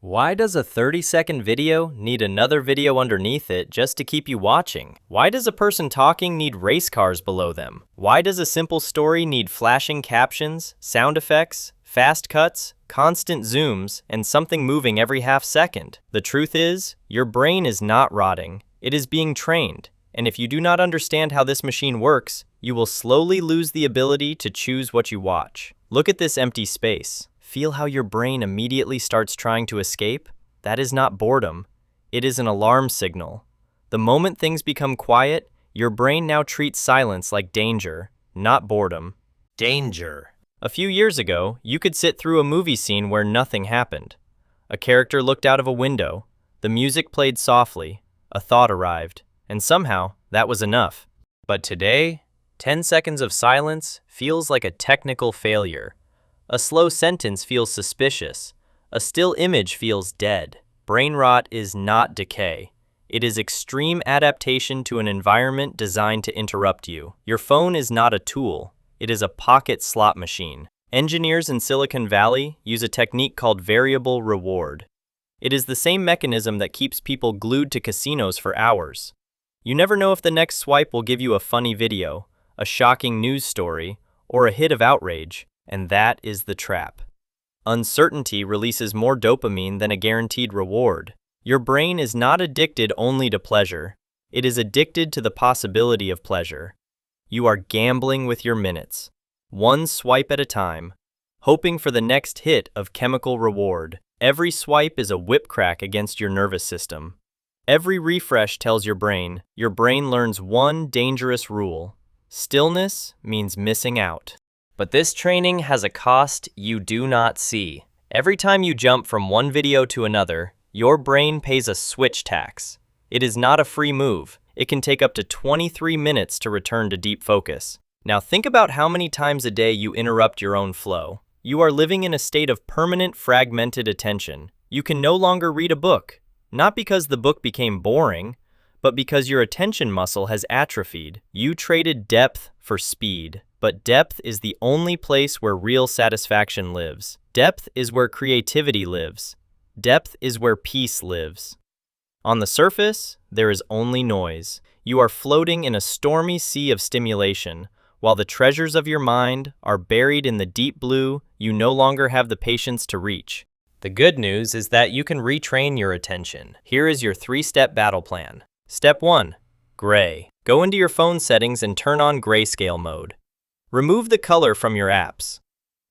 Why does a 30-second video need another video underneath it just to keep you watching? Why does a person talking need race cars below them? Why does a simple story need flashing captions, sound effects, fast cuts, constant zooms, and something moving every half second? The truth is, your brain is not rotting. It is being trained. And if you do not understand how this machine works, you will slowly lose the ability to choose what you watch. Look at this empty space. Feel how your brain immediately starts trying to escape? That is not boredom. It is an alarm signal. The moment things become quiet, your brain now treats silence like danger, not boredom. Danger. A few years ago, you could sit through a movie scene where nothing happened. A character looked out of a window, the music played softly, a thought arrived, and somehow that was enough. But today, 10 seconds of silence feels like a technical failure. A slow sentence feels suspicious. A still image feels dead. Brain rot is not decay. It is extreme adaptation to an environment designed to interrupt you. Your phone is not a tool. It is a pocket slot machine. Engineers in Silicon Valley use a technique called variable reward. It is the same mechanism that keeps people glued to casinos for hours. You never know if the next swipe will give you a funny video, a shocking news story, or a hit of outrage. And that is the trap. Uncertainty releases more dopamine than a guaranteed reward. Your brain is not addicted only to pleasure. It is addicted to the possibility of pleasure. You are gambling with your minutes, one swipe at a time, hoping for the next hit of chemical reward. Every swipe is a whip crack against your nervous system. Every refresh tells your brain learns one dangerous rule. Stillness means missing out. But this training has a cost you do not see. Every time you jump from one video to another, your brain pays a switch tax. It is not a free move. It can take up to 23 minutes to return to deep focus. Now think about how many times a day you interrupt your own flow. You are living in a state of permanent fragmented attention. You can no longer read a book, not because the book became boring, but because your attention muscle has atrophied. You traded depth for speed. But depth is the only place where real satisfaction lives. Depth is where creativity lives. Depth is where peace lives. On the surface, there is only noise. You are floating in a stormy sea of stimulation. While the treasures of your mind are buried in the deep blue you no longer have the patience to reach. The good news is that you can retrain your attention. Here is your 3-step battle plan. Step 1. Gray. Go into your phone settings and turn on grayscale mode. Remove the color from your apps.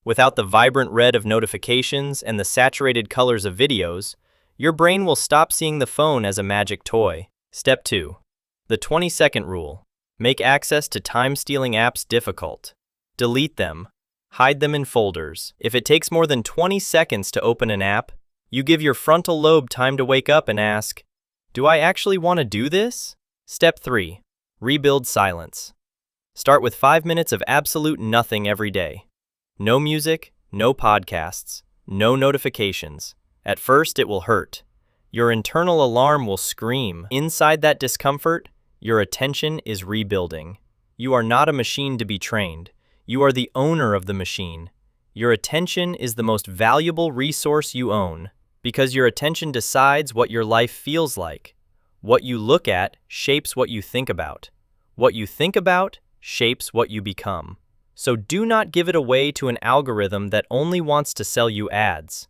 Without the vibrant red of notifications and the saturated colors of videos, your brain will stop seeing the phone as a magic toy. Step 2. The 20-second rule. Make access to time-stealing apps difficult. Delete them. Hide them in folders. If it takes more than 20 seconds to open an app, you give your frontal lobe time to wake up and ask, "Do I actually want to do this?" Step 3. Rebuild silence. Start with 5 minutes of absolute nothing every day. No music, no podcasts, no notifications. At first, it will hurt. Your internal alarm will scream. Inside that discomfort, your attention is rebuilding. You are not a machine to be trained. You are the owner of the machine. Your attention is the most valuable resource you own, because your attention decides what your life feels like. What you look at shapes what you think about. What you think about shapes what you become. So do not give it away to an algorithm that only wants to sell you ads.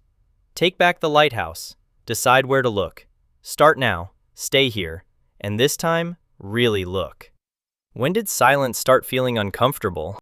Take back the lighthouse. Decide where to look. Start now, stay here, and this time, really look. When did silence start feeling uncomfortable?